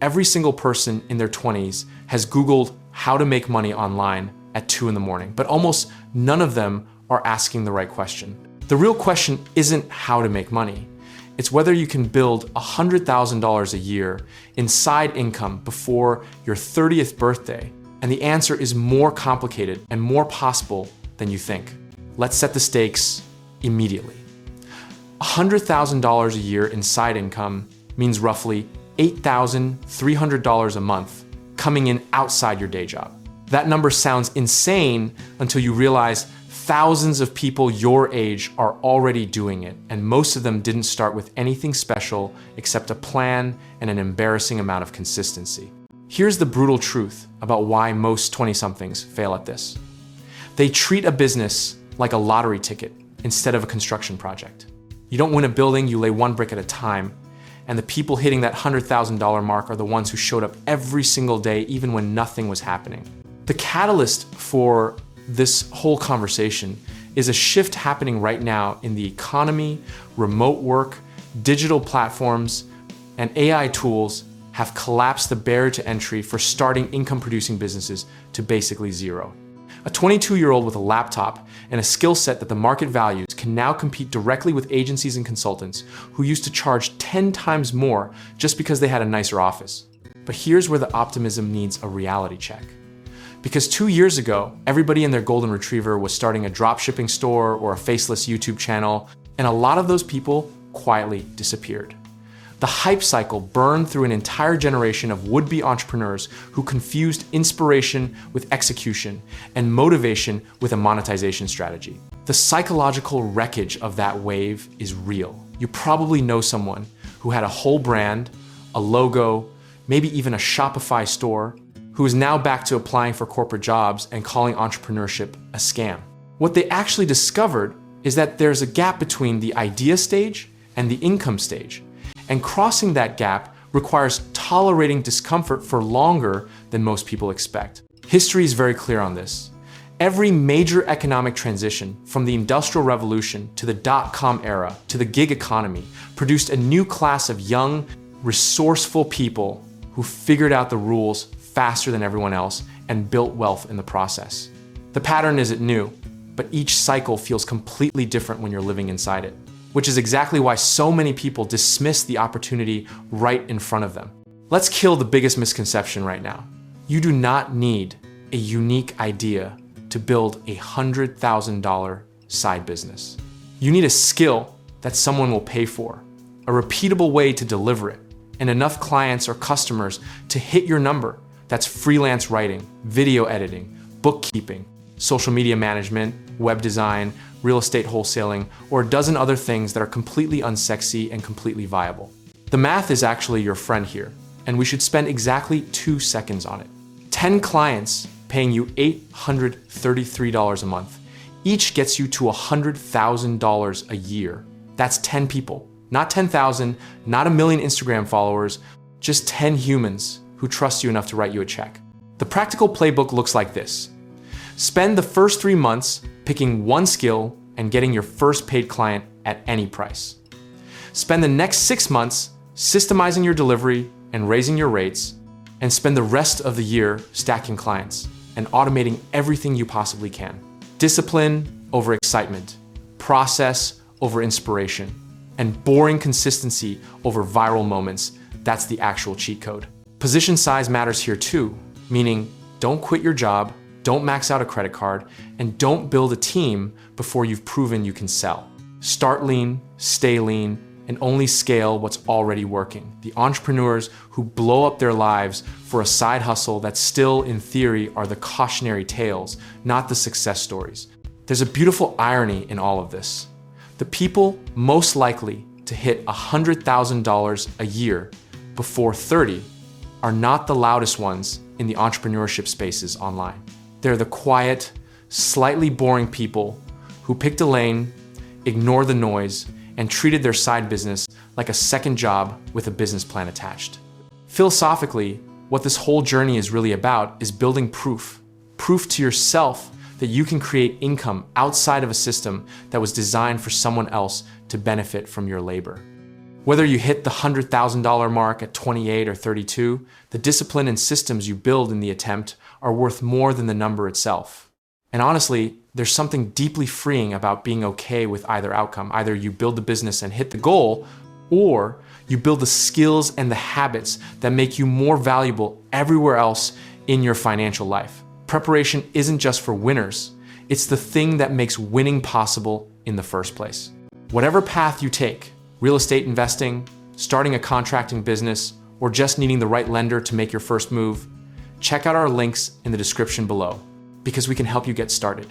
Every single person in their 20s has Googled how to make money online at 2 in the morning, but almost none of them are asking the right question. The real question isn't how to make money. It's whether you can build $100,000 a year in side income before your 30th birthday. And the answer is more complicated and more possible than you think. Let's set the stakes immediately. $100,000 a year in side income means roughly $8,300 a month coming in outside your day job. That number sounds insane until you realize thousands of people your age are already doing it, and most of them didn't start with anything special except a plan and an embarrassing amount of consistency. Here's the brutal truth about why most 20-somethings fail at this. They treat a business like a lottery ticket instead of a construction project. You don't win a building, you lay one brick at a time, and the people hitting that $100,000 mark are the ones who showed up every single day, even when nothing was happening. The catalyst for this whole conversation is a shift happening right now in the economy. Remote work, digital platforms, and AI tools have collapsed the barrier to entry for starting income-producing businesses to basically zero. A 22-year-old with a laptop and a skill set that the market values can now compete directly with agencies and consultants who used to charge 10 times more just because they had a nicer office. But here's where the optimism needs a reality check. Because 2 years ago, everybody and their golden retriever was starting a dropshipping store or a faceless YouTube channel, and a lot of those people quietly disappeared. The hype cycle burned through an entire generation of would-be entrepreneurs who confused inspiration with execution and motivation with a monetization strategy. The psychological wreckage of that wave is real. You probably know someone who had a whole brand, a logo, maybe even a Shopify store, who is now back to applying for corporate jobs and calling entrepreneurship a scam. What they actually discovered is that there's a gap between the idea stage and the income stage. And crossing that gap requires tolerating discomfort for longer than most people expect. History is very clear on this. Every major economic transition, from the Industrial Revolution to the dot-com era to the gig economy, produced a new class of young, resourceful people who figured out the rules faster than everyone else and built wealth in the process. The pattern isn't new, but each cycle feels completely different when you're living inside it, which is exactly why so many people dismiss the opportunity right in front of them. Let's kill the biggest misconception right now. You do not need a unique idea to build $100,000 side business. You need a skill that someone will pay for, a repeatable way to deliver it, and enough clients or customers to hit your number. That's freelance writing, video editing, bookkeeping, social media management, web design, real estate wholesaling, or a dozen other things that are completely unsexy and completely viable. The math is actually your friend here, and we should spend exactly 2 seconds on it. 10 clients paying you $833 a month. Each gets you to $100,000 a year. That's 10 people, not 10,000, not a million Instagram followers, just 10 humans who trust you enough to write you a check. The practical playbook looks like this. Spend the first 3 months picking one skill and getting your first paid client at any price. Spend the next 6 months systemizing your delivery and raising your rates, and spend the rest of the year stacking clients and automating everything you possibly can. Discipline over excitement, process over inspiration, and boring consistency over viral moments. That's the actual cheat code. Position size matters here too, meaning don't quit your job, don't max out a credit card, and don't build a team before you've proven you can sell. Start lean, stay lean, and only scale what's already working. The entrepreneurs who blow up their lives for a side hustle that still, in theory, are the cautionary tales, not the success stories. There's a beautiful irony in all of this. The people most likely to hit $100,000 a year before 30 are not the loudest ones in the entrepreneurship spaces online. They're the quiet, slightly boring people who picked a lane, ignored the noise, and treated their side business like a second job with a business plan attached. Philosophically, what this whole journey is really about is building proof to yourself that you can create income outside of a system that was designed for someone else to benefit from your labor. Whether you hit the $100,000 mark at 28 or 32, the discipline and systems you build in the attempt are worth more than the number itself. And honestly, there's something deeply freeing about being okay with either outcome. Either you build the business and hit the goal, or you build the skills and the habits that make you more valuable everywhere else in your financial life. Preparation isn't just for winners. It's the thing that makes winning possible in the first place. Whatever path you take, real estate investing, starting a contracting business, or just needing the right lender to make your first move, check out our links in the description below, because we can help you get started.